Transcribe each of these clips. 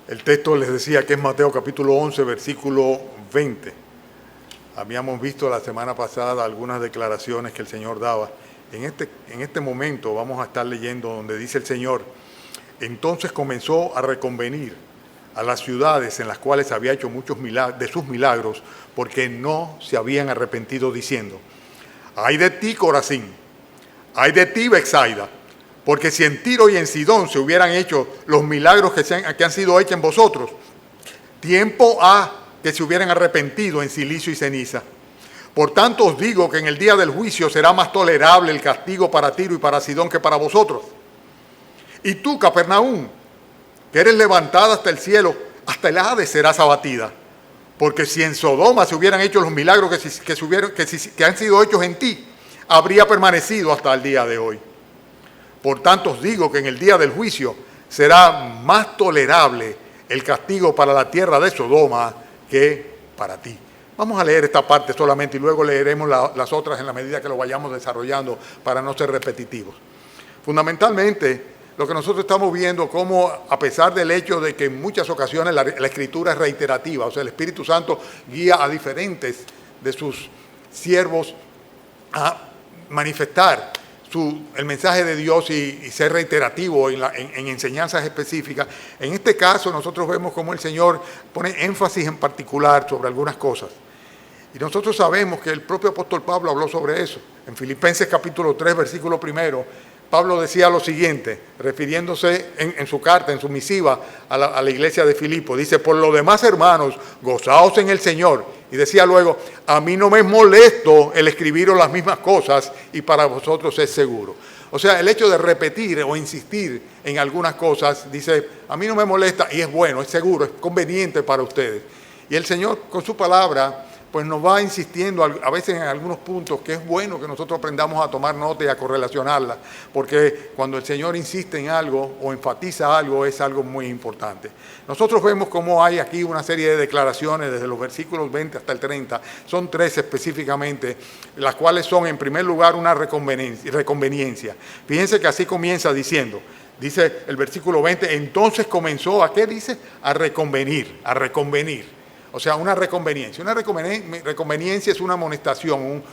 El texto les decía que es Mateo capítulo 11, versículo 20. Habíamos visto la semana pasada algunas declaraciones que el Señor daba. En este momento vamos a estar leyendo donde dice el Señor: entonces comenzó a reconvenir a las ciudades en las cuales había hecho muchos de sus milagros, porque no se habían arrepentido, diciendo: ay de ti, Corazín, ay de ti, Betsaida, porque si en Tiro y en Sidón se hubieran hecho los milagros que han sido hechos en vosotros, tiempo ha que se hubieran arrepentido en silicio y ceniza. Por tanto os digo que en el día del juicio será más tolerable el castigo para Tiro y para Sidón que para vosotros. Y tú, Capernaum, que eres levantada hasta el cielo, hasta el Hades serás abatida. Porque si en Sodoma se hubieran hecho los milagros que han sido hechos en ti, habría permanecido hasta el día de hoy. Por tanto os digo que en el día del juicio será más tolerable el castigo para la tierra de Sodoma que para ti. Vamos a leer esta parte solamente y luego leeremos las otras en la medida que lo vayamos desarrollando para no ser repetitivos. Fundamentalmente, lo que nosotros estamos viendo, como a pesar del hecho de que en muchas ocasiones la Escritura es reiterativa, o sea, el Espíritu Santo guía a diferentes de sus siervos a manifestar el mensaje de Dios y ser reiterativo en enseñanzas específicas. En este caso nosotros vemos cómo el Señor pone énfasis en particular sobre algunas cosas. Y nosotros sabemos que el propio apóstol Pablo habló sobre eso. En Filipenses capítulo 3, versículo 1, Pablo decía lo siguiente, refiriéndose en su carta, en su misiva a la iglesia de Filipo. Dice: por lo demás, hermanos, gozaos en el Señor. Y decía luego: a mí no me es molesto el escribiros las mismas cosas y para vosotros es seguro. O sea, el hecho de repetir o insistir en algunas cosas, dice, a mí no me molesta y es bueno, es seguro, es conveniente para ustedes. Y el Señor con su palabra pues nos va insistiendo a veces en algunos puntos que es bueno que nosotros aprendamos a tomar nota y a correlacionarla, porque cuando el Señor insiste en algo o enfatiza algo es algo muy importante. Nosotros vemos cómo hay aquí una serie de declaraciones desde los versículos 20 hasta el 30, son 3 específicamente, las cuales son en primer lugar una reconveniencia. Fíjense que así comienza diciendo, dice el versículo 20, entonces comenzó ¿a qué dice? A reconvenir. O sea, una reconveniencia. Una reconveniencia es una amonestación,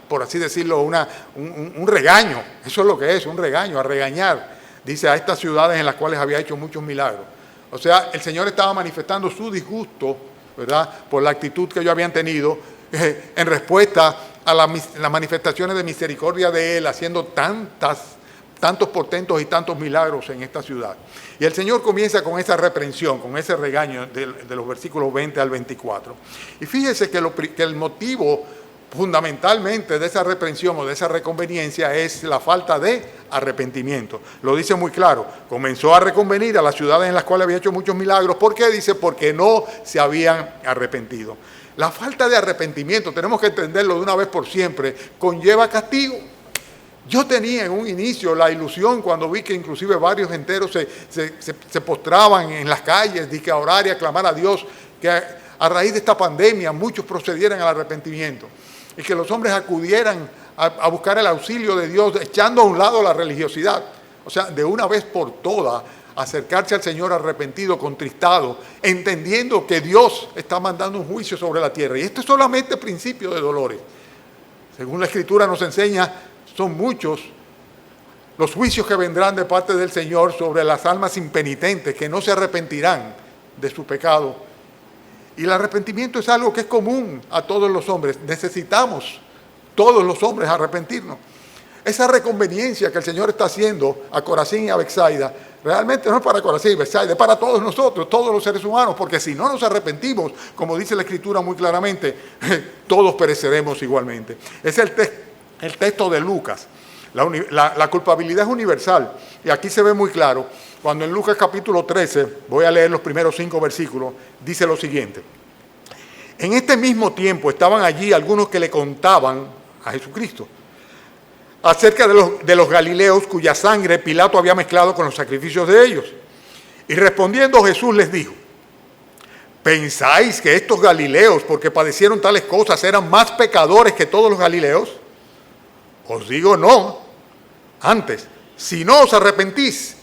por así decirlo, un regaño. Eso es lo que es, un regaño, a regañar. Dice, a estas ciudades en las cuales había hecho muchos milagros. O sea, el Señor estaba manifestando su disgusto, ¿verdad?, por la actitud que ellos habían tenido en respuesta a las manifestaciones de misericordia de Él, haciendo tantos portentos y tantos milagros en esta ciudad. Y el Señor comienza con esa reprensión, con ese regaño de los versículos 20 al 24. Y fíjese que el motivo fundamentalmente de esa reprensión o de esa reconveniencia es la falta de arrepentimiento. Lo dice muy claro, comenzó a reconvenir a las ciudades en las cuales había hecho muchos milagros. ¿Por qué? Dice, porque no se habían arrepentido. La falta de arrepentimiento, tenemos que entenderlo de una vez por siempre, conlleva castigo. Yo tenía en un inicio la ilusión cuando vi que inclusive varios enteros se postraban en las calles, a orar y a clamar a Dios, que a raíz de esta pandemia muchos procedieran al arrepentimiento y que los hombres acudieran a buscar el auxilio de Dios, echando a un lado la religiosidad. O sea, de una vez por todas, acercarse al Señor arrepentido, contristado, entendiendo que Dios está mandando un juicio sobre la tierra. Y esto es solamente el principio de dolores. Según la Escritura nos enseña, son muchos los juicios que vendrán de parte del Señor sobre las almas impenitentes que no se arrepentirán de su pecado. Y el arrepentimiento es algo que es común a todos los hombres. Necesitamos todos los hombres arrepentirnos. Esa reconveniencia que el Señor está haciendo a Corazín y a Betsaida, realmente no es para Corazín y Betsaida, es para todos nosotros, todos los seres humanos, porque si no nos arrepentimos, como dice la Escritura muy claramente, todos pereceremos igualmente. Es el texto de Lucas. La culpabilidad es universal. Y aquí se ve muy claro, cuando en Lucas capítulo 13, voy a leer los primeros 5 versículos, dice lo siguiente. En este mismo tiempo estaban allí algunos que le contaban a Jesucristo acerca de los galileos cuya sangre Pilato había mezclado con los sacrificios de ellos. Y respondiendo Jesús les dijo, ¿pensáis que estos galileos, porque padecieron tales cosas, eran más pecadores que todos los galileos? Os digo no. Antes, si no os arrepentís,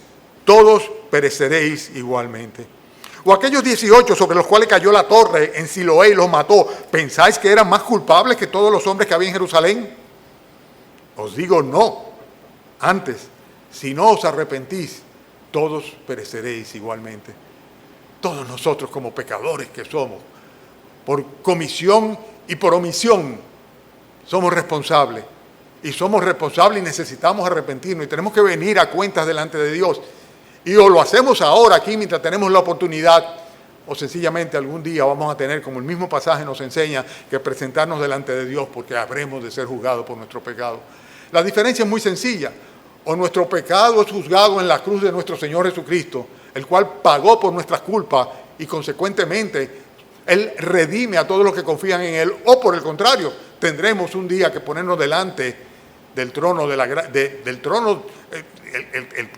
todos pereceréis igualmente. O aquellos 18 sobre los cuales cayó la torre en Siloé y los mató, ¿pensáis que eran más culpables que todos los hombres que había en Jerusalén? Os digo no. Antes, si no os arrepentís, todos pereceréis igualmente. Todos nosotros como pecadores que somos, por comisión y por omisión, somos responsables. Y somos responsables y necesitamos arrepentirnos y tenemos que venir a cuentas delante de Dios. Y o lo hacemos ahora aquí mientras tenemos la oportunidad, o sencillamente algún día vamos a tener, como el mismo pasaje nos enseña, que presentarnos delante de Dios porque habremos de ser juzgados por nuestro pecado. La diferencia es muy sencilla. O nuestro pecado es juzgado en la cruz de nuestro Señor Jesucristo, el cual pagó por nuestras culpas y consecuentemente Él redime a todos los que confían en Él, o por el contrario, tendremos un día que ponernos delante del trono, del trono,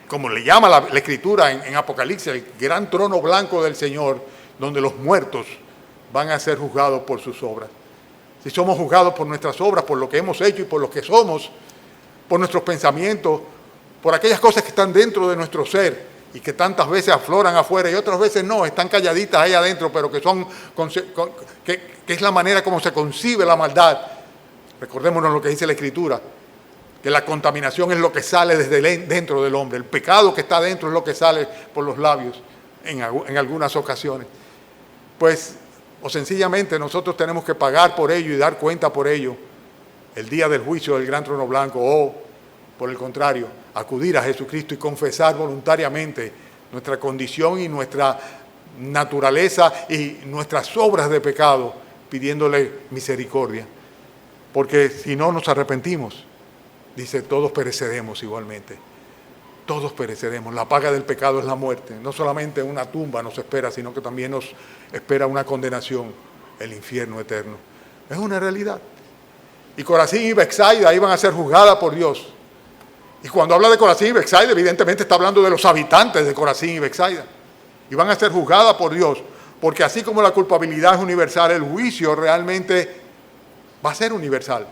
como le llama la Escritura en Apocalipsis, el gran trono blanco del Señor, donde los muertos van a ser juzgados por sus obras. Si somos juzgados por nuestras obras, por lo que hemos hecho y por lo que somos, por nuestros pensamientos, por aquellas cosas que están dentro de nuestro ser y que tantas veces afloran afuera y otras veces no, están calladitas ahí adentro, pero que son que es la manera como se concibe la maldad. Recordémonos lo que dice la Escritura, que la contaminación es lo que sale desde dentro del hombre, el pecado que está dentro es lo que sale por los labios en algunas ocasiones. Pues, o sencillamente nosotros tenemos que pagar por ello y dar cuenta por ello el día del juicio del gran trono blanco, o por el contrario, acudir a Jesucristo y confesar voluntariamente nuestra condición y nuestra naturaleza y nuestras obras de pecado, pidiéndole misericordia. Porque si no nos arrepentimos, dice, todos pereceremos igualmente. Todos pereceremos. La paga del pecado es la muerte. No solamente una tumba nos espera, sino que también nos espera una condenación, el infierno eterno. Es una realidad. Y Corazín y Betsaida iban a ser juzgadas por Dios. Y cuando habla de Corazín y Betsaida, evidentemente está hablando de los habitantes de Corazín y Betsaida. Y van a ser juzgadas por Dios, porque así como la culpabilidad es universal, el juicio realmente va a ser universal.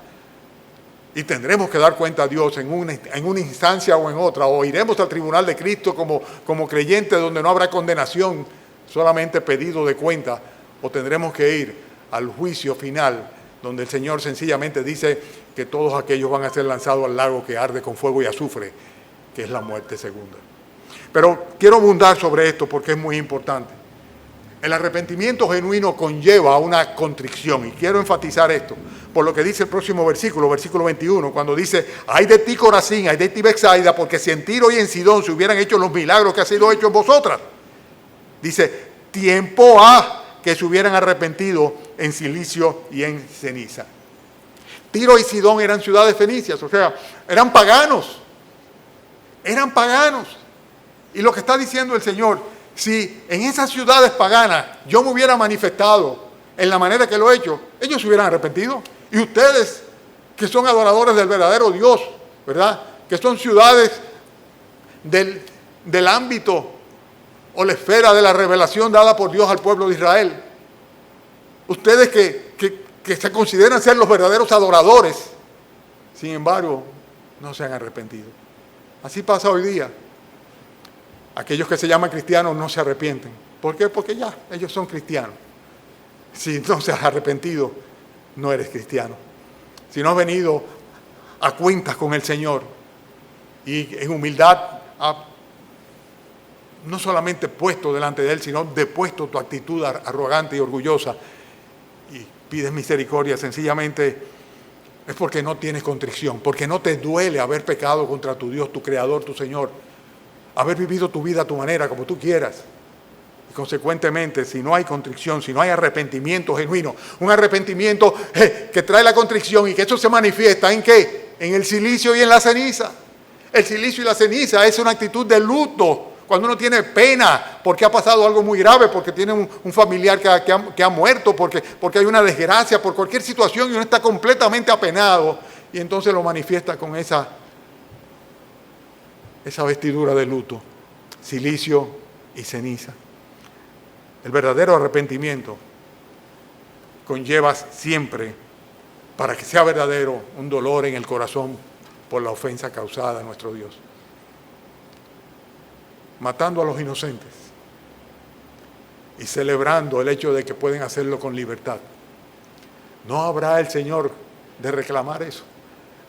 Y tendremos que dar cuenta a Dios en una instancia o en otra, o iremos al tribunal de Cristo como creyentes donde no habrá condenación, solamente pedido de cuenta, o tendremos que ir al juicio final, donde el Señor sencillamente dice que todos aquellos van a ser lanzados al lago que arde con fuego y azufre, que es la muerte segunda. Pero quiero abundar sobre esto porque es muy importante. El arrepentimiento genuino conlleva una contrición, y quiero enfatizar esto, por lo que dice el próximo versículo 21, cuando dice, ay de ti Corazín, ay de ti Betsaida, porque si en Tiro y en Sidón se hubieran hecho los milagros que han sido hechos en vosotras, dice, tiempo ha que se hubieran arrepentido en silicio y en ceniza. Tiro y Sidón eran ciudades fenicias, o sea, eran paganos. Y lo que está diciendo el Señor, si en esas ciudades paganas yo me hubiera manifestado en la manera que lo he hecho, ellos se hubieran arrepentido. Y ustedes, que son adoradores del verdadero Dios, ¿verdad? Que son ciudades del ámbito o la esfera de la revelación dada por Dios al pueblo de Israel. Ustedes que se consideran ser los verdaderos adoradores, sin embargo, no se han arrepentido. Así pasa hoy día. Aquellos que se llaman cristianos no se arrepienten. ¿Por qué? Porque ya, ellos son cristianos. Si no se has arrepentido, no eres cristiano. Si no has venido a cuentas con el Señor y en humildad no solamente puesto delante de Él, sino depuesto tu actitud arrogante y orgullosa y pides misericordia, sencillamente es porque no tienes contrición, porque no te duele haber pecado contra tu Dios, tu Creador, tu Señor, haber vivido tu vida a tu manera, como tú quieras. Y consecuentemente, si no hay contrición, si no hay arrepentimiento genuino, un arrepentimiento que trae la contrición y que eso se manifiesta ¿en qué? En el silicio y en la ceniza. El silicio y la ceniza es una actitud de luto. Cuando uno tiene pena porque ha pasado algo muy grave, porque tiene un familiar que ha muerto, porque hay una desgracia, por cualquier situación y uno está completamente apenado y entonces lo manifiesta con esa vestidura de luto, silicio y ceniza. El verdadero arrepentimiento conlleva siempre, para que sea verdadero, un dolor en el corazón por la ofensa causada a nuestro Dios. matando a los inocentes y celebrando el hecho de que pueden hacerlo con libertad. ¿No habrá el Señor de reclamar eso?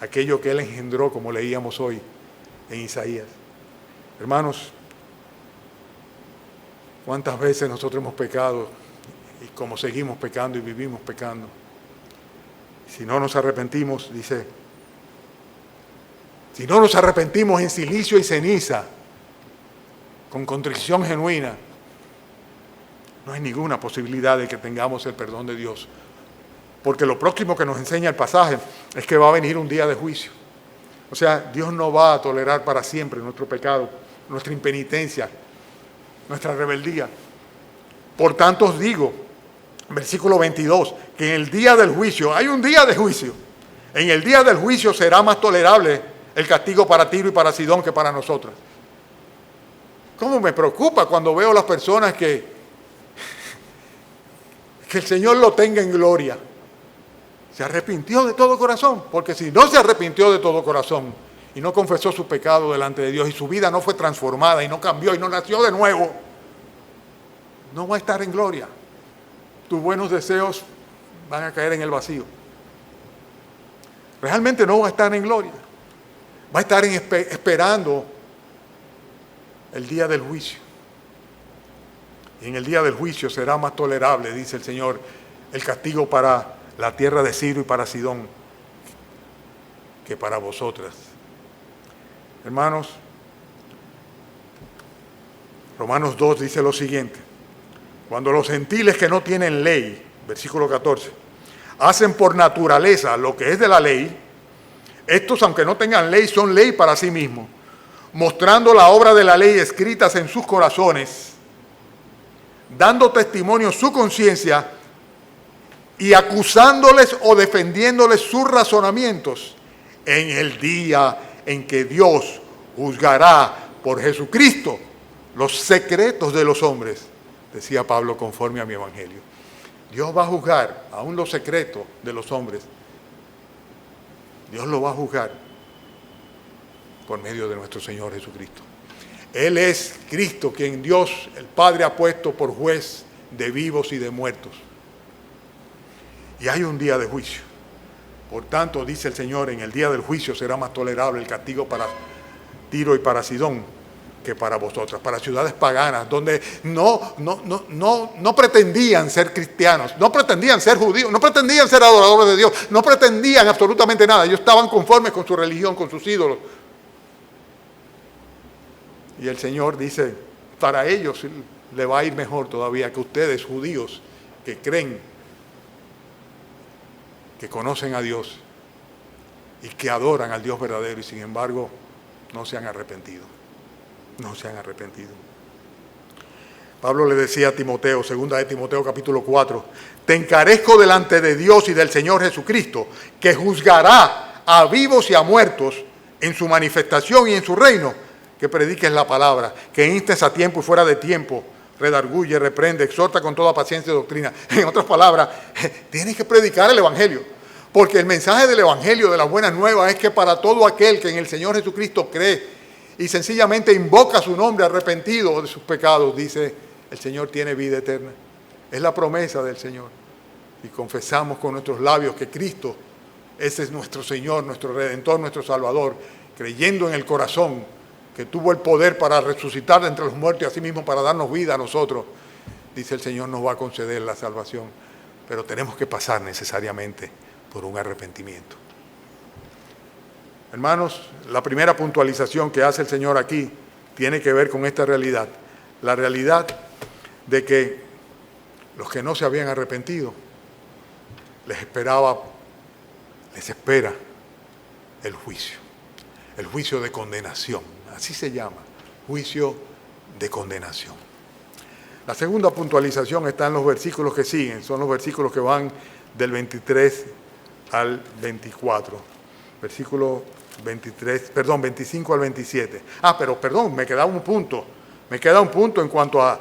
Aquello que Él engendró, como leíamos hoy en Isaías. Hermanos, ¿cuántas veces nosotros hemos pecado y como seguimos pecando y vivimos pecando? Si no nos arrepentimos, dice, si no nos arrepentimos en silicio y ceniza, con contrición genuina, no hay ninguna posibilidad de que tengamos el perdón de Dios. Porque lo próximo que nos enseña el pasaje es que va a venir un día de juicio. O sea, Dios no va a tolerar para siempre nuestro pecado, nuestra impenitencia, nuestra rebeldía. Por tanto os digo, versículo 22, que en el día del juicio, hay un día de juicio, en el día del juicio será más tolerable el castigo para Tiro y para Sidón que para nosotras. ¿Cómo me preocupa cuando veo a las personas que el Señor lo tenga en gloria? Se arrepintió de todo corazón, porque si no se arrepintió de todo corazón y no confesó su pecado delante de Dios y su vida no fue transformada y no cambió y no nació de nuevo, no va a estar en gloria. Tus buenos deseos van a caer en el vacío. Realmente no va a estar en gloria. Va a estar esperando el día del juicio. Y en el día del juicio será más tolerable, dice el Señor, el castigo para la tierra de Tiro y para Sidón que para vosotras. Hermanos, Romanos 2 dice lo siguiente: cuando los gentiles que no tienen ley, versículo 14, hacen por naturaleza lo que es de la ley, estos, aunque no tengan ley, son ley para sí mismos, mostrando la obra de la ley escritas en sus corazones, dando testimonio su conciencia y acusándoles o defendiéndoles sus razonamientos en el día en que Dios juzgará por Jesucristo los secretos de los hombres, decía Pablo, conforme a mi evangelio. Dios va a juzgar aún los secretos de los hombres. Dios lo va a juzgar por medio de nuestro Señor Jesucristo. Él es Cristo quien Dios, el Padre, ha puesto por juez de vivos y de muertos. Y hay un día de juicio. Por tanto, dice el Señor, en el día del juicio será más tolerable el castigo para Tiro y para Sidón que para vosotras, para ciudades paganas, donde no pretendían ser cristianos, no pretendían ser judíos, no pretendían ser adoradores de Dios, no pretendían absolutamente nada. Ellos estaban conformes con su religión, con sus ídolos. Y el Señor dice, para ellos le va a ir mejor todavía que ustedes, judíos, que creen, que conocen a Dios y que adoran al Dios verdadero y sin embargo no se han arrepentido. No se han arrepentido. Pablo le decía a Timoteo, segunda de Timoteo capítulo 4, te encarezco delante de Dios y del Señor Jesucristo, que juzgará a vivos y a muertos en su manifestación y en su reino, que prediques la palabra, que instes a tiempo y fuera de tiempo, redarguye, reprende, exhorta con toda paciencia y doctrina. En otras palabras, tienes que predicar el Evangelio, porque el mensaje del Evangelio, de las buenas nuevas, es que para todo aquel que en el Señor Jesucristo cree y sencillamente invoca su nombre arrepentido de sus pecados, dice, el Señor tiene vida eterna. Es la promesa del Señor. Y confesamos con nuestros labios que Cristo, ese es nuestro Señor, nuestro Redentor, nuestro Salvador, creyendo en el corazón que tuvo el poder para resucitar de entre los muertos y asimismo para darnos vida a nosotros, dice el Señor, nos va a conceder la salvación. Pero tenemos que pasar necesariamente por un arrepentimiento. Hermanos, la primera puntualización que hace el Señor aquí tiene que ver con esta realidad. La realidad de que los que no se habían arrepentido, les espera el juicio de condenación. Así se llama, juicio de condenación. La segunda puntualización está en los versículos que siguen, son los versículos que van del 23 al 24. Versículo 25 al 27. Pero perdón, me queda un punto en cuanto a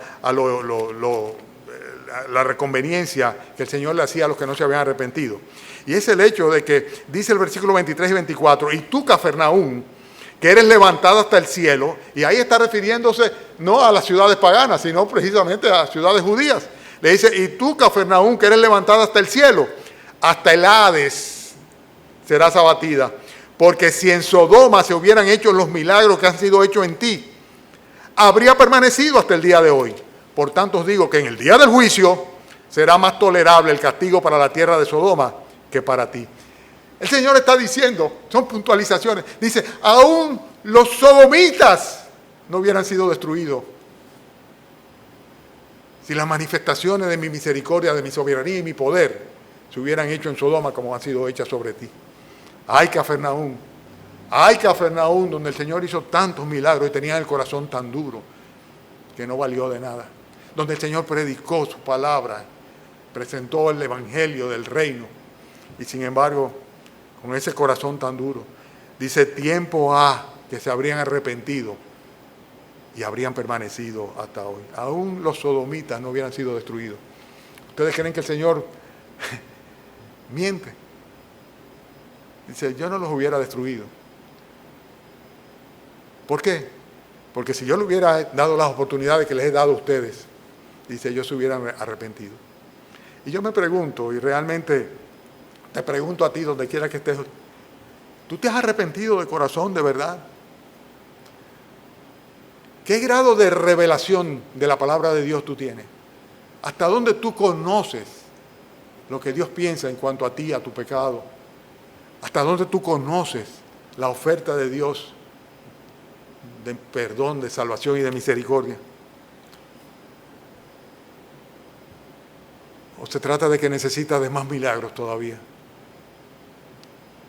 la reconveniencia que el Señor le hacía a los que no se habían arrepentido. Y es el hecho de que, dice el versículo 23 y 24, y tú, Cafarnaúm, que eres levantada hasta el cielo, y ahí está refiriéndose no a las ciudades paganas, sino precisamente a las ciudades judías. Le dice, y tú, Cafarnaúm, que eres levantada hasta el cielo, hasta el Hades serás abatida. Porque si en Sodoma se hubieran hecho los milagros que han sido hechos en ti, habría permanecido hasta el día de hoy. Por tanto os digo que en el día del juicio será más tolerable el castigo para la tierra de Sodoma que para ti. El Señor está diciendo, son puntualizaciones, dice, aún los sodomitas no hubieran sido destruidos si las manifestaciones de mi misericordia, de mi soberanía y mi poder se hubieran hecho en Sodoma como han sido hechas sobre ti. Ay, Cafarnaúm, donde el Señor hizo tantos milagros y tenía el corazón tan duro que no valió de nada. Donde el Señor predicó su palabra, presentó el evangelio del reino y sin embargo, con ese corazón tan duro, dice, tiempo ha que se habrían arrepentido y habrían permanecido hasta hoy. Aún los sodomitas no hubieran sido destruidos. ¿Ustedes creen que el Señor miente? Dice, yo no los hubiera destruido. ¿Por qué? Porque si yo le hubiera dado las oportunidades que les he dado a ustedes, dice, ellos se hubieran arrepentido. Y yo me pregunto, y realmente te pregunto a ti, donde quiera que estés, ¿tú te has arrepentido de corazón, de verdad? ¿Qué grado de revelación de la palabra de Dios tú tienes? ¿Hasta dónde tú conoces lo que Dios piensa en cuanto a ti, a tu pecado? ¿Hasta dónde tú conoces la oferta de Dios de perdón, de salvación y de misericordia? ¿O se trata de que necesitas de más milagros todavía?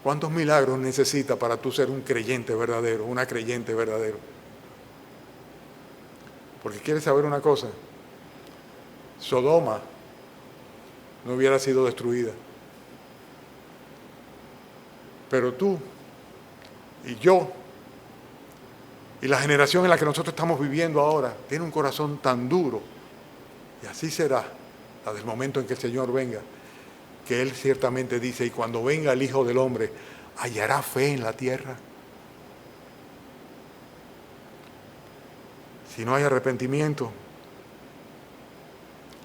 ¿Cuántos milagros necesitas para tú ser un creyente verdadero, una creyente verdadero? Porque quieres saber una cosa, Sodoma no hubiera sido destruida. Pero tú y yo y la generación en la que nosotros estamos viviendo ahora tiene un corazón tan duro, y así será hasta el momento en que el Señor venga, que Él ciertamente dice, y cuando venga el Hijo del Hombre, ¿hallará fe en la tierra? Si no hay arrepentimiento,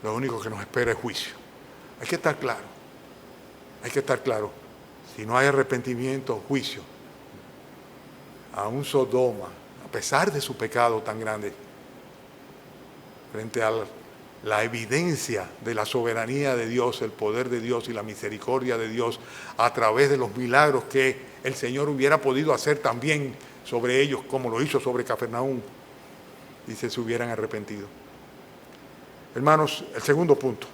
lo único que nos espera es juicio. Hay que estar claro. Si no hay arrepentimiento, juicio. Aún Sodoma, a pesar de su pecado tan grande, frente a la evidencia de la soberanía de Dios, el poder de Dios y la misericordia de Dios, a través de los milagros que el Señor hubiera podido hacer también sobre ellos, como lo hizo sobre Cafarnaúm, dice, se hubieran arrepentido. Hermanos, el segundo punto.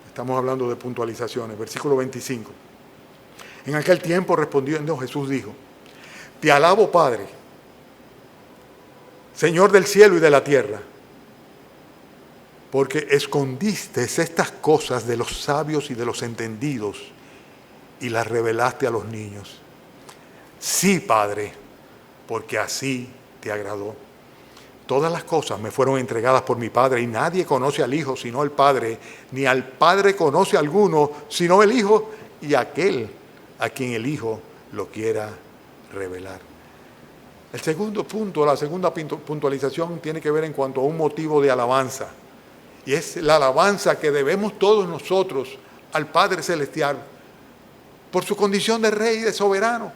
Estamos hablando de puntualizaciones. Versículo 25. En aquel tiempo respondiendo Jesús dijo, te alabo, Padre, Señor del cielo y de la tierra, porque escondiste estas cosas de los sabios y de los entendidos y las revelaste a los niños. Sí, Padre, porque así te agradó. Todas las cosas me fueron entregadas por mi Padre, y nadie conoce al Hijo sino el Padre, ni al Padre conoce a alguno sino el Hijo, y aquel a quien el Hijo lo quiera revelar. El segundo punto, la segunda puntualización tiene que ver en cuanto a un motivo de alabanza, y es la alabanza que debemos todos nosotros al Padre Celestial por su condición de Rey y de soberano,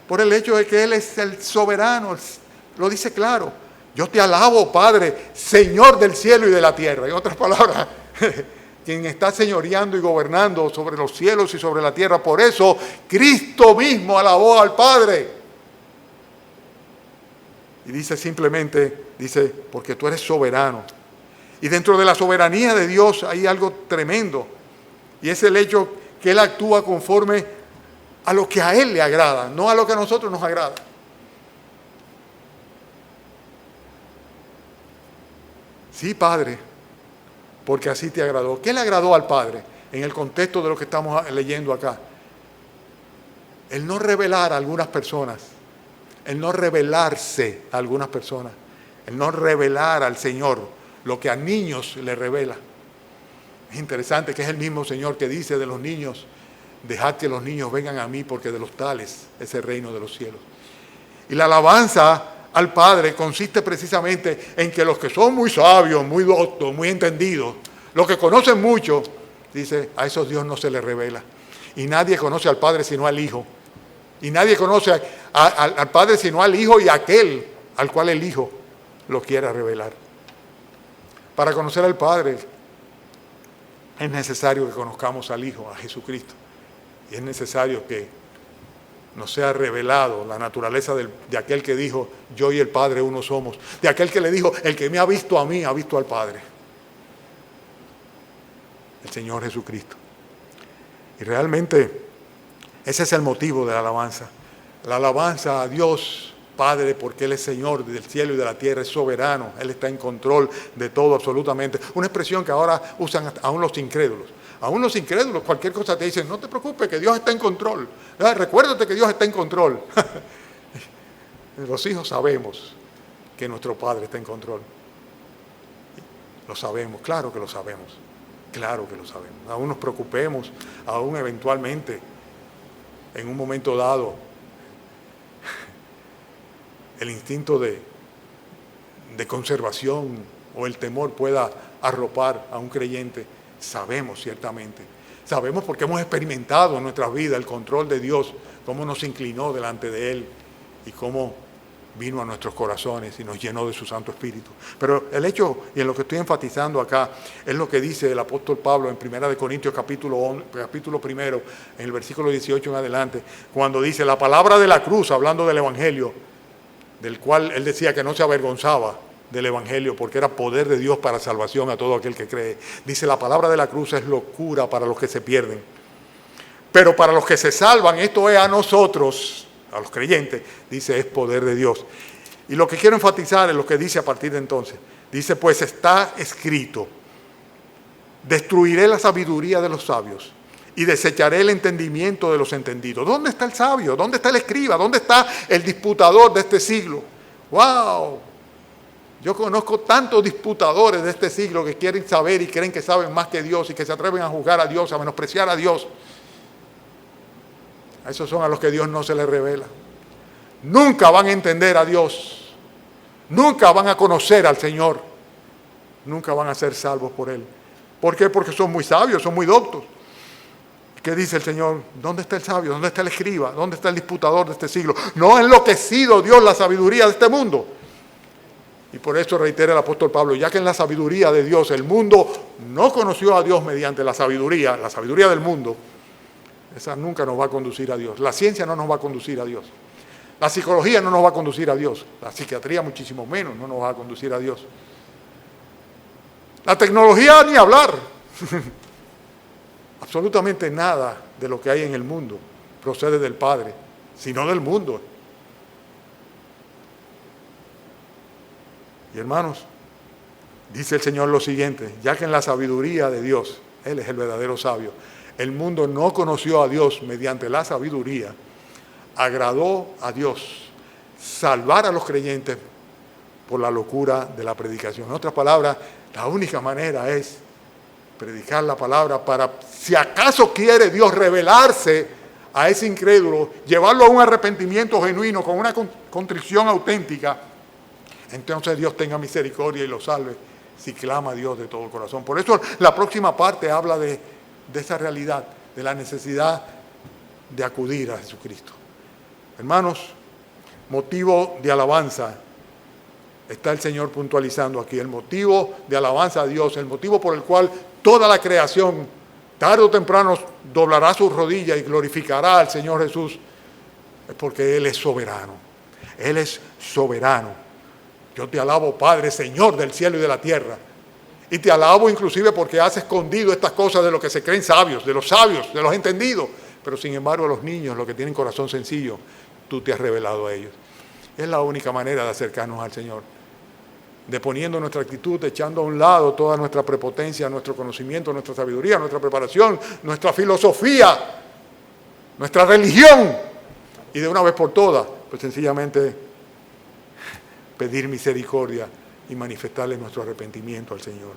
por el hecho de que Él es el soberano. Lo dice claro, yo te alabo, Padre, Señor del cielo y de la tierra. En otras palabras, quien está señoreando y gobernando sobre los cielos y sobre la tierra. Por eso Cristo mismo alabó al Padre. Y dice simplemente, porque tú eres soberano. Y dentro de la soberanía de Dios hay algo tremendo, y es el hecho que Él actúa conforme a lo que a Él le agrada, no a lo que a nosotros nos agrada. Sí, Padre, porque así te agradó. ¿Qué le agradó al Padre en el contexto de lo que estamos leyendo acá? El no revelar a algunas personas, el no revelarse a algunas personas, el no revelar al Señor lo que a niños le revela. Es interesante que es el mismo Señor que dice de los niños, Dejad que los niños vengan a mí, porque de los tales es el reino de los cielos. Y la alabanza al Padre consiste precisamente en que los que son muy sabios, muy doctos, muy entendidos, los que conocen mucho, dice, a esos Dios no se les revela. Y nadie conoce al Padre sino al Hijo. Y nadie conoce al Padre sino al Hijo y a aquel al cual el Hijo lo quiera revelar. Para conocer al Padre es necesario que conozcamos al Hijo, a Jesucristo. Y es necesario que nos sea revelado la naturaleza de aquel que dijo, yo y el Padre uno somos. De aquel que le dijo, el que me ha visto a mí, ha visto al Padre. El Señor Jesucristo. Y realmente ese es el motivo de la alabanza. La alabanza a Dios Padre, porque Él es Señor del cielo y de la tierra, es soberano. Él está en control de todo absolutamente. Una expresión que ahora usan aún los incrédulos. Aún los incrédulos, cualquier cosa te dicen, no te preocupes, que Dios está en control. Recuérdate que Dios está en control. Los hijos sabemos que nuestro Padre está en control. Lo sabemos, claro que lo sabemos. Claro que lo sabemos. Aún nos preocupemos, aún eventualmente, en un momento dado, el instinto de conservación o el temor pueda arropar a un creyente. Sabemos ciertamente, sabemos porque hemos experimentado en nuestras vidas el control de Dios, cómo nos inclinó delante de Él y cómo vino a nuestros corazones y nos llenó de su Santo Espíritu. Pero el hecho, y en lo que estoy enfatizando acá, es lo que dice el apóstol Pablo en 1 Corintios capítulo primero, en el versículo 18 en adelante, cuando dice la palabra de la cruz, hablando del Evangelio, del cual él decía que no se avergonzaba del Evangelio, porque era poder de Dios para salvación a todo aquel que cree. Dice, la palabra de la cruz es locura para los que se pierden. Pero para los que se salvan, esto es a nosotros, a los creyentes, dice, es poder de Dios. Y lo que quiero enfatizar es lo que dice a partir de entonces. Dice, pues está escrito, destruiré la sabiduría de los sabios y desecharé el entendimiento de los entendidos. ¿Dónde está el sabio? ¿Dónde está el escriba? ¿Dónde está el disputador de este siglo? ¡Wow! Yo conozco tantos disputadores de este siglo que quieren saber y creen que saben más que Dios y que se atreven a juzgar a Dios, a menospreciar a Dios. A esos son a los que Dios no se les revela. Nunca van a entender a Dios. Nunca van a conocer al Señor. Nunca van a ser salvos por Él. ¿Por qué? Porque son muy sabios, son muy doctos. ¿Qué dice el Señor? ¿Dónde está el sabio? ¿Dónde está el escriba? ¿Dónde está el disputador de este siglo? ¿No ha enloquecido Dios la sabiduría de este mundo? Y por eso reitera el apóstol Pablo, ya que en la sabiduría de Dios el mundo no conoció a Dios mediante la sabiduría del mundo, esa nunca nos va a conducir a Dios. La ciencia no nos va a conducir a Dios. La psicología no nos va a conducir a Dios. La psiquiatría muchísimo menos no nos va a conducir a Dios. La tecnología ni hablar. Absolutamente nada de lo que hay en el mundo procede del Padre, sino del mundo. Y hermanos, dice el Señor lo siguiente, ya que en la sabiduría de Dios, Él es el verdadero sabio, el mundo no conoció a Dios mediante la sabiduría, agradó a Dios salvar a los creyentes por la locura de la predicación. En otras palabras, la única manera es predicar la palabra para, si acaso quiere Dios revelarse a ese incrédulo, llevarlo a un arrepentimiento genuino, con una contrición auténtica, entonces Dios tenga misericordia y lo salve si clama a Dios de todo corazón. Por eso la próxima parte habla de esa realidad, de la necesidad de acudir a Jesucristo. Hermanos, motivo de alabanza, está el Señor puntualizando aquí, el motivo de alabanza a Dios, el motivo por el cual toda la creación, tarde o temprano, doblará sus rodillas y glorificará al Señor Jesús, es porque Él es soberano. Él es soberano. Yo te alabo, Padre, Señor del cielo y de la tierra. Y te alabo inclusive porque has escondido estas cosas de los que se creen sabios, de los entendidos. Pero sin embargo, los niños, los que tienen corazón sencillo, tú te has revelado a ellos. Es la única manera de acercarnos al Señor. Deponiendo nuestra actitud, echando a un lado toda nuestra prepotencia, nuestro conocimiento, nuestra sabiduría, nuestra preparación, nuestra filosofía, nuestra religión. Y de una vez por todas, pues sencillamente pedir misericordia y manifestarle nuestro arrepentimiento al Señor.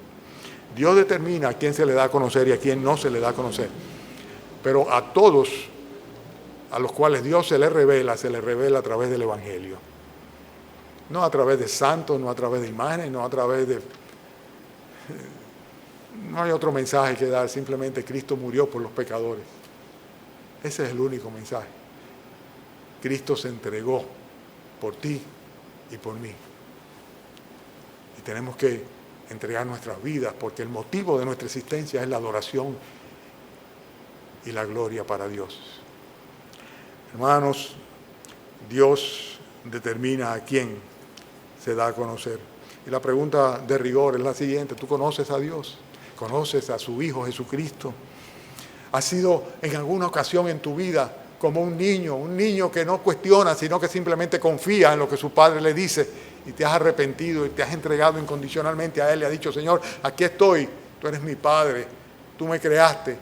Dios determina a quién se le da a conocer y a quién no se le da a conocer. Pero a todos a los cuales Dios se les revela a través del Evangelio. No a través de santos, no a través de imágenes, no a través de... No hay otro mensaje que dar, simplemente Cristo murió por los pecadores. Ese es el único mensaje. Cristo se entregó por ti y por mí. Y tenemos que entregar nuestras vidas porque el motivo de nuestra existencia es la adoración y la gloria para Dios. Hermanos, Dios determina a quién se da a conocer. Y la pregunta de rigor es la siguiente: ¿tú conoces a Dios? ¿Conoces a su Hijo Jesucristo? ¿Has sido en alguna ocasión en tu vida como un niño que no cuestiona, sino que simplemente confía en lo que su padre le dice, y te has arrepentido y te has entregado incondicionalmente a Él y has dicho: Señor, aquí estoy, tú eres mi Padre, tú me creaste,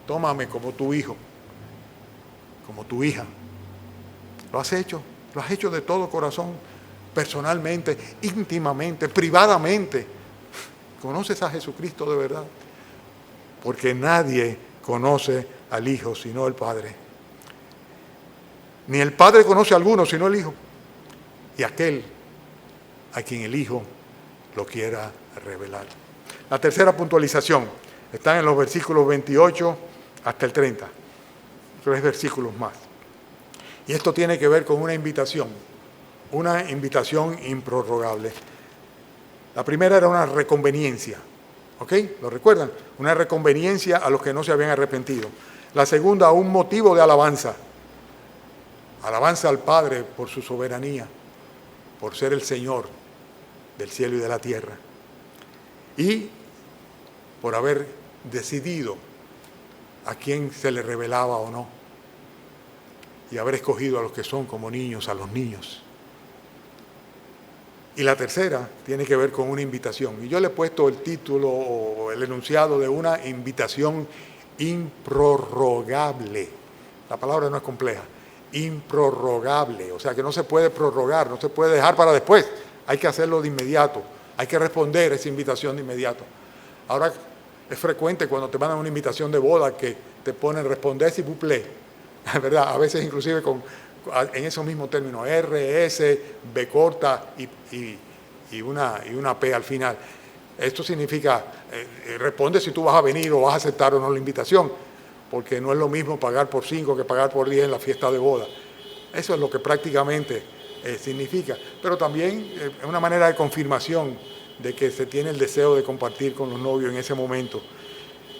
tómame como tu hijo, como tu hija? ¿Lo has hecho? ¿Lo has hecho de todo corazón, personalmente, íntimamente, privadamente? ¿Conoces a Jesucristo de verdad? Porque nadie conoce al Hijo sino el Padre. Ni el Padre conoce a alguno sino el Hijo. Y aquel a quien el Hijo lo quiera revelar. La tercera puntualización está en los versículos 28 hasta el 30. 3 versículos más. Y esto tiene que ver con una invitación improrrogable. La primera era una reconveniencia, ¿ok? ¿Lo recuerdan? Una reconveniencia a los que no se habían arrepentido. La segunda, un motivo de alabanza. Alabanza al Padre por su soberanía, por ser el Señor del cielo y de la tierra. Y por haber decidido a quién se le revelaba o no. Y haber escogido a los que son como niños, a los niños. Y la tercera tiene que ver con una invitación. Y yo le he puesto el título o el enunciado de una invitación improrrogable. La palabra no es compleja. Improrrogable. O sea que no se puede prorrogar, no se puede dejar para después. Hay que hacerlo de inmediato. Hay que responder a esa invitación de inmediato. Ahora es frecuente cuando te mandan una invitación de boda que te ponen responder s'il vous plaît. ¿Verdad? A veces inclusive en esos mismos términos, R, S, B corta y una P al final. Esto significa, responde si tú vas a venir o vas a aceptar o no la invitación, porque no es lo mismo pagar por 5 que pagar por 10 en la fiesta de boda. Eso es lo que prácticamente significa. Pero también es una manera de confirmación de que se tiene el deseo de compartir con los novios en ese momento.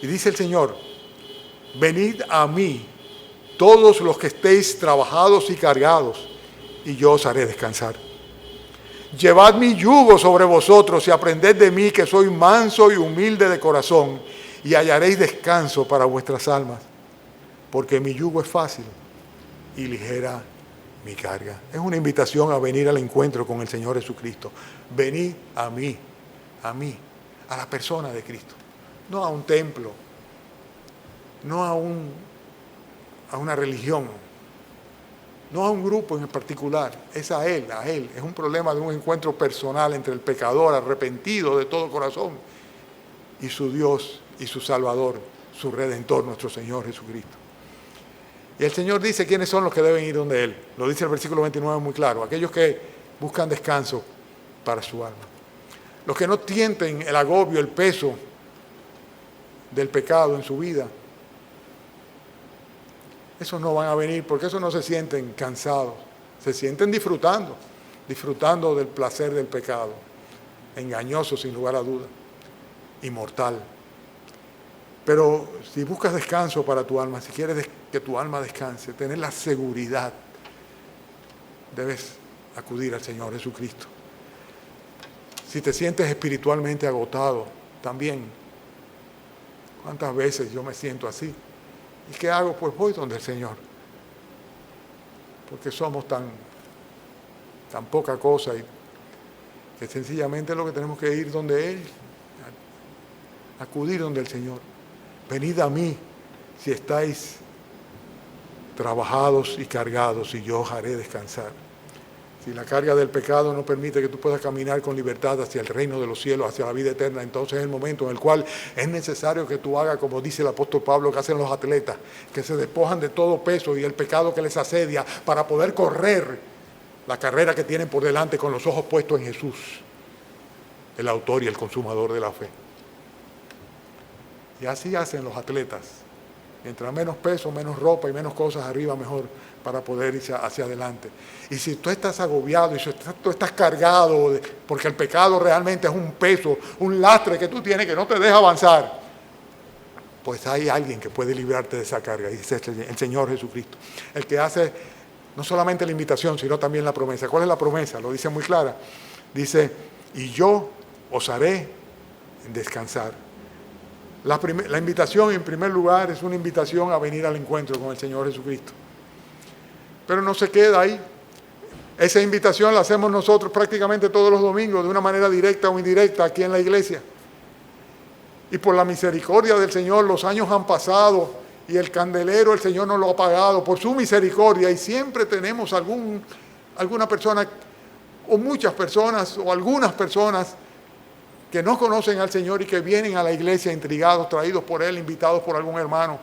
Y dice el Señor: venid a mí, todos los que estéis trabajados y cargados, y yo os haré descansar. Llevad mi yugo sobre vosotros y aprended de mí, que soy manso y humilde de corazón, y hallaréis descanso para vuestras almas, porque mi yugo es fácil y ligera mi carga. Es una invitación a venir al encuentro con el Señor Jesucristo. Venid a mí, a la persona de Cristo, no a un templo, no a una religión, no a un grupo en particular, es a Él. Es un problema de un encuentro personal entre el pecador arrepentido de todo corazón y su Dios y su Salvador, su Redentor, nuestro Señor Jesucristo. Y el Señor dice quiénes son los que deben ir donde Él. Lo dice el versículo 29 muy claro: aquellos que buscan descanso para su alma. Los que no sienten el agobio, el peso del pecado en su vida. Esos no van a venir porque esos no se sienten cansados, se sienten disfrutando del placer del pecado, engañoso sin lugar a duda, inmortal. Pero si buscas descanso para tu alma, si quieres que tu alma descanse, tener la seguridad, debes acudir al Señor Jesucristo. Si te sientes espiritualmente agotado, también. ¿Cuántas veces yo me siento así? ¿Y qué hago? Pues voy donde el Señor. Porque somos tan poca cosa y que sencillamente lo que tenemos que ir donde Él, acudir donde el Señor. Venid a mí si estáis trabajados y cargados y yo os haré descansar. Si la carga del pecado no permite que tú puedas caminar con libertad hacia el reino de los cielos, hacia la vida eterna, entonces es el momento en el cual es necesario que tú hagas, como dice el apóstol Pablo, que hacen los atletas, que se despojan de todo peso y el pecado que les asedia para poder correr la carrera que tienen por delante con los ojos puestos en Jesús, el autor y el consumador de la fe. Y así hacen los atletas. Mientras menos peso, menos ropa y menos cosas arriba, mejor, para poder ir hacia adelante. Y si tú estás agobiado y si tú estás cargado, porque el pecado realmente es un peso, un lastre que tú tienes que no te deja avanzar, pues hay alguien que puede librarte de esa carga, y ese es el Señor Jesucristo. El que hace no solamente la invitación, sino también la promesa. ¿Cuál es la promesa? Lo dice muy clara. Dice, y yo os haré descansar. La invitación, en primer lugar, es una invitación a venir al encuentro con el Señor Jesucristo. Pero no se queda ahí. Esa invitación la hacemos nosotros prácticamente todos los domingos, de una manera directa o indirecta, aquí en la iglesia. Y por la misericordia del Señor, los años han pasado y el candelero el Señor nos lo ha apagado por su misericordia, y siempre tenemos alguna persona, o muchas personas, o algunas personas que no conocen al Señor y que vienen a la iglesia intrigados, traídos por Él, invitados por algún hermano.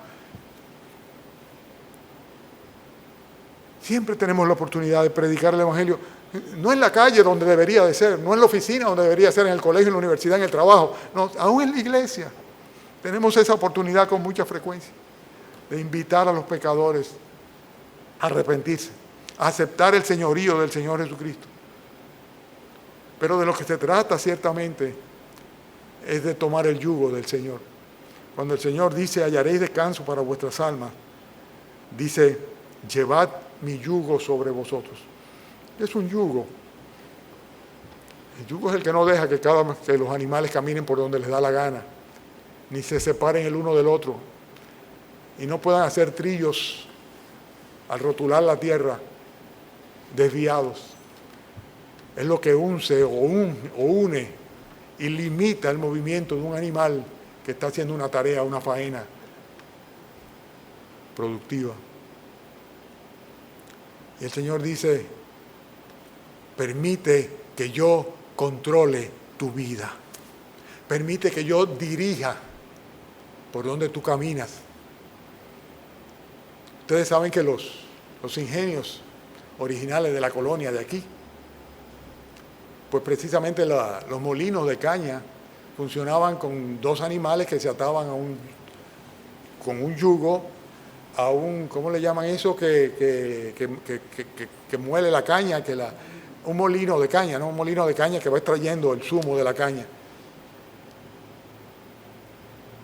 Siempre tenemos la oportunidad de predicar el Evangelio, no en la calle donde debería de ser, no en la oficina donde debería ser, en el colegio, en la universidad, en el trabajo, no, aún en la iglesia. Tenemos esa oportunidad con mucha frecuencia de invitar a los pecadores a arrepentirse, a aceptar el señorío del Señor Jesucristo. Pero de lo que se trata ciertamente es de tomar el yugo del Señor. Cuando el Señor dice, hallaréis descanso para vuestras almas, dice, llevad mi yugo sobre vosotros. Es un yugo. El yugo es el que no deja que los animales caminen por donde les da la gana, ni se separen el uno del otro, y no puedan hacer trillos al rotular la tierra desviados. Es lo que unce o une y limita el movimiento de un animal que está haciendo una tarea, una faena productiva. Y el Señor dice, permite que yo controle tu vida. Permite que yo dirija por donde tú caminas. Ustedes saben que los ingenios originales de la colonia de aquí, pues precisamente los molinos de caña funcionaban con dos animales que se ataban con un yugo, a ¿cómo le llaman eso? Que muele la caña, un molino de caña, ¿no? Un molino de caña que va extrayendo el zumo de la caña.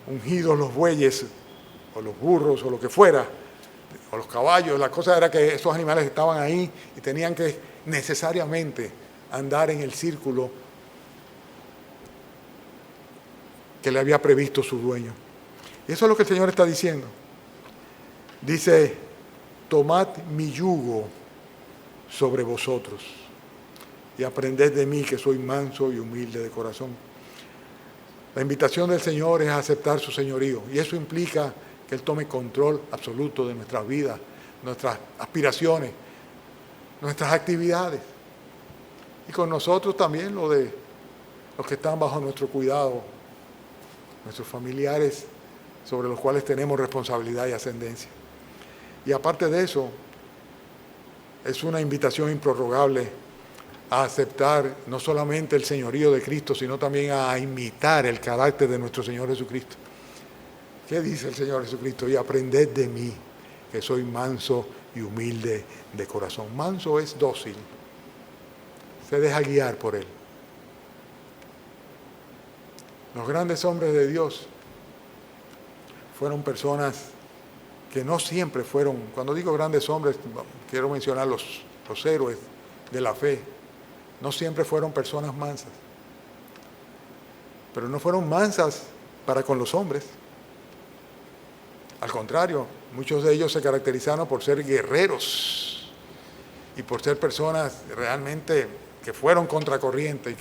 Ungidos los bueyes, o los burros, o lo que fuera, o los caballos, la cosa era que esos animales estaban ahí y tenían que necesariamente andar en el círculo que le había previsto su dueño. Y eso es lo que el Señor está diciendo. Dice, tomad mi yugo sobre vosotros y aprended de mí, que soy manso y humilde de corazón. La invitación del Señor es aceptar su señorío, y eso implica que Él tome control absoluto de nuestras vidas, nuestras aspiraciones, nuestras actividades, y con nosotros también lo de los que están bajo nuestro cuidado, nuestros familiares sobre los cuales tenemos responsabilidad y ascendencia. Y aparte de eso, es una invitación improrrogable a aceptar no solamente el señorío de Cristo, sino también a imitar el carácter de nuestro Señor Jesucristo. ¿Qué dice el Señor Jesucristo? Y aprended de mí, que soy manso y humilde de corazón. Manso es dócil, se deja guiar por Él. Los grandes hombres de Dios fueron personas que no siempre fueron, cuando digo grandes hombres, quiero mencionar los héroes de la fe, no siempre fueron personas mansas, pero no fueron mansas para con los hombres. Al contrario, muchos de ellos se caracterizaron por ser guerreros y por ser personas realmente que fueron contracorriente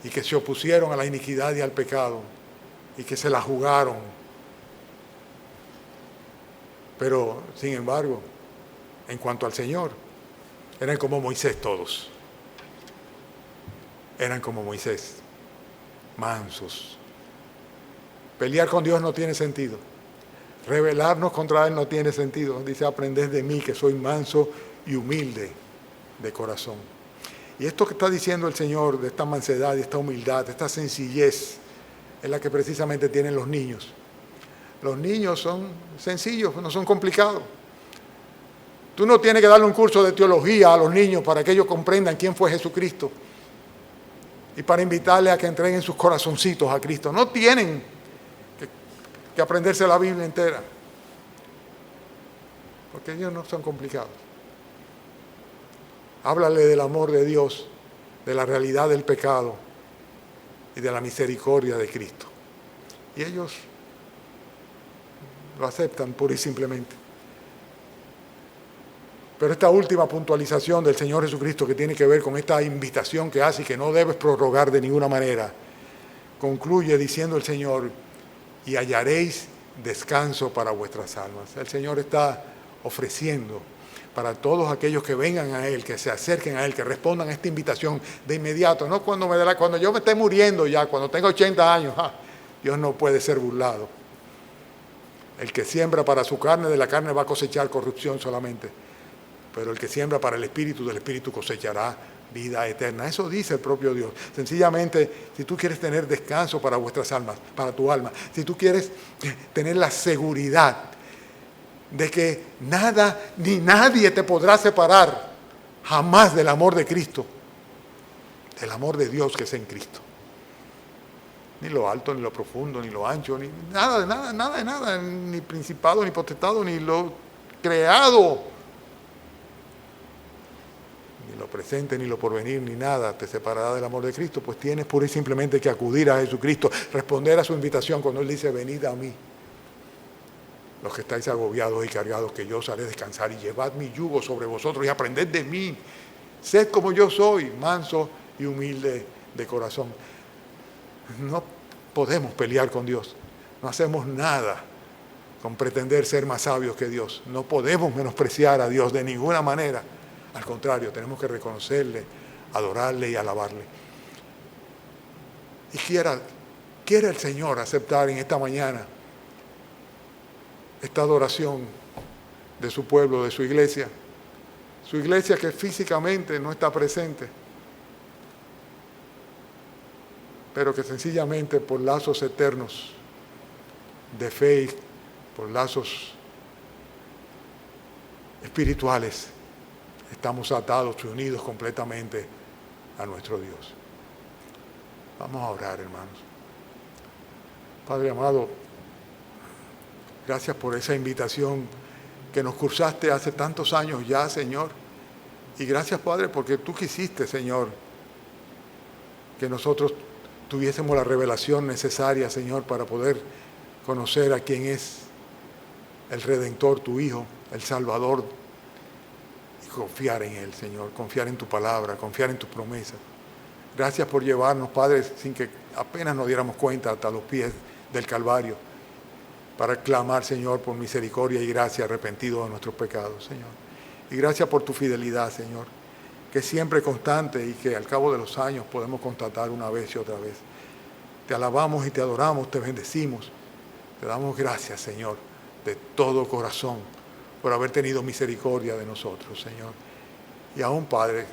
y que se opusieron a la iniquidad y al pecado y que se la jugaron. Pero, sin embargo, en cuanto al Señor, Eran como Moisés todos. Eran como Moisés, mansos. Pelear con Dios no tiene sentido. Rebelarnos contra Él no tiene sentido. Dice, aprended de mí que soy manso y humilde de corazón. Y esto que está diciendo el Señor, de esta mansedad, de esta humildad, de esta sencillez, es la que precisamente tienen los niños. Los niños son sencillos, no son complicados. Tú no tienes que darle un curso de teología a los niños para que ellos comprendan quién fue Jesucristo y para invitarles a que entreguen sus corazoncitos a Cristo. No tienen que aprenderse la Biblia entera, porque ellos no son complicados. Háblale del amor de Dios, de la realidad del pecado y de la misericordia de Cristo. Y ellos lo aceptan pura y simplemente. Pero esta última puntualización del Señor Jesucristo, que tiene que ver con esta invitación que hace y que no debes prorrogar de ninguna manera, concluye diciendo el Señor, y hallaréis descanso para vuestras almas. El Señor está ofreciendo para todos aquellos que vengan a Él, que se acerquen a Él, que respondan a esta invitación de inmediato, no cuando yo me esté muriendo ya, cuando tenga 80 años, Dios no puede ser burlado. El que siembra para su carne, de la carne va a cosechar corrupción solamente, pero el que siembra para el Espíritu, del Espíritu cosechará vida eterna. Eso dice el propio Dios. Sencillamente, si tú quieres tener descanso para vuestras almas, para tu alma, si tú quieres tener la seguridad de que nada ni nadie te podrá separar jamás del amor de Cristo, del amor de Dios que es en Cristo. Ni lo alto, ni lo profundo, ni lo ancho, ni nada, ni principado, ni potestado, ni lo creado, ni lo presente, ni lo porvenir, ni nada te separará del amor de Cristo. Pues tienes pura y simplemente que acudir a Jesucristo, responder a su invitación cuando Él dice, venid a mí, los que estáis agobiados y cargados, que yo os haré descansar, y llevad mi yugo sobre vosotros y aprended de mí. Sed como yo soy, manso y humilde de corazón. No podemos pelear con Dios. No hacemos nada con pretender ser más sabios que Dios. No podemos menospreciar a Dios de ninguna manera. Al contrario, tenemos que reconocerle, adorarle y alabarle. Y quiera el Señor aceptar en esta mañana esta adoración de su pueblo, de su iglesia que físicamente no está presente, pero que sencillamente por lazos eternos de fe, por lazos espirituales, estamos atados y unidos completamente a nuestro Dios. Vamos a orar, hermanos. Padre amado, gracias por esa invitación que nos cursaste hace tantos años ya, Señor. Y gracias, Padre, porque tú quisiste, Señor, que nosotros tuviésemos la revelación necesaria, Señor, para poder conocer a quién es el Redentor, tu Hijo, el Salvador, y confiar en Él, Señor, confiar en tu palabra, confiar en tus promesas. Gracias por llevarnos, Padre, sin que apenas nos diéramos cuenta, hasta los pies del Calvario, para clamar, Señor, por misericordia y gracia, arrepentidos de nuestros pecados, Señor. Y gracias por tu fidelidad, Señor, que es siempre constante y que al cabo de los años podemos constatar una vez y otra vez. Te alabamos y te adoramos, te bendecimos. Te damos gracias, Señor, de todo corazón, por haber tenido misericordia de nosotros, Señor. Y aún, Padre,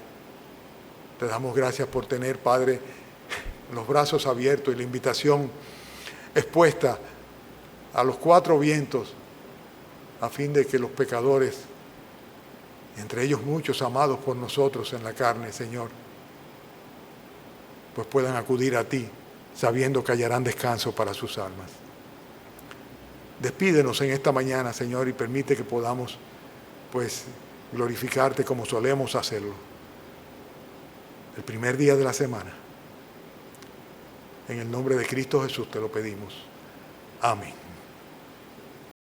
te damos gracias por tener, Padre, los brazos abiertos y la invitación expuesta a los cuatro vientos, a fin de que los pecadores, entre ellos muchos amados por nosotros en la carne, Señor, pues puedan acudir a ti, sabiendo que hallarán descanso para sus almas. Despídenos en esta mañana, Señor, y permite que podamos, pues, glorificarte como solemos hacerlo, el primer día de la semana. En el nombre de Cristo Jesús te lo pedimos. Amén.